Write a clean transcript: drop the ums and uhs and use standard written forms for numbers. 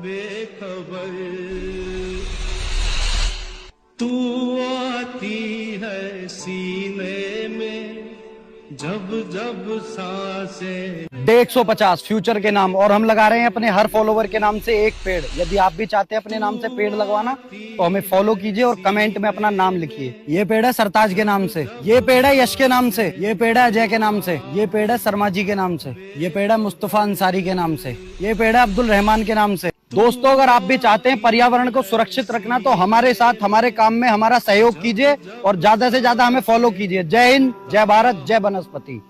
बेखबर तू आती है सीने में जब जब सांसें। डे 150 फ्यूचर के नाम, और हम लगा रहे हैं अपने हर फॉलोवर के नाम से एक पेड़। यदि आप भी चाहते हैं अपने नाम से पेड़ लगवाना तो हमें फॉलो कीजिए और कमेंट में अपना नाम लिखिए। ये पेड़ है सरताज के नाम से, ये पेड़ है यश के नाम से, ये पेड़ है अजय के नाम से, ये पेड़ है शर्मा जी के नाम से, ये पेड़ है मुस्तफा अंसारी के नाम से, ये पेड़ है अब्दुल रहमान के नाम से। दोस्तों, अगर आप भी चाहते हैं पर्यावरण को सुरक्षित रखना तो हमारे साथ हमारे काम में हमारा सहयोग कीजिए और ज्यादा से ज्यादा हमें फॉलो कीजिए। जय हिंद, जय भारत, जय वनस्पति।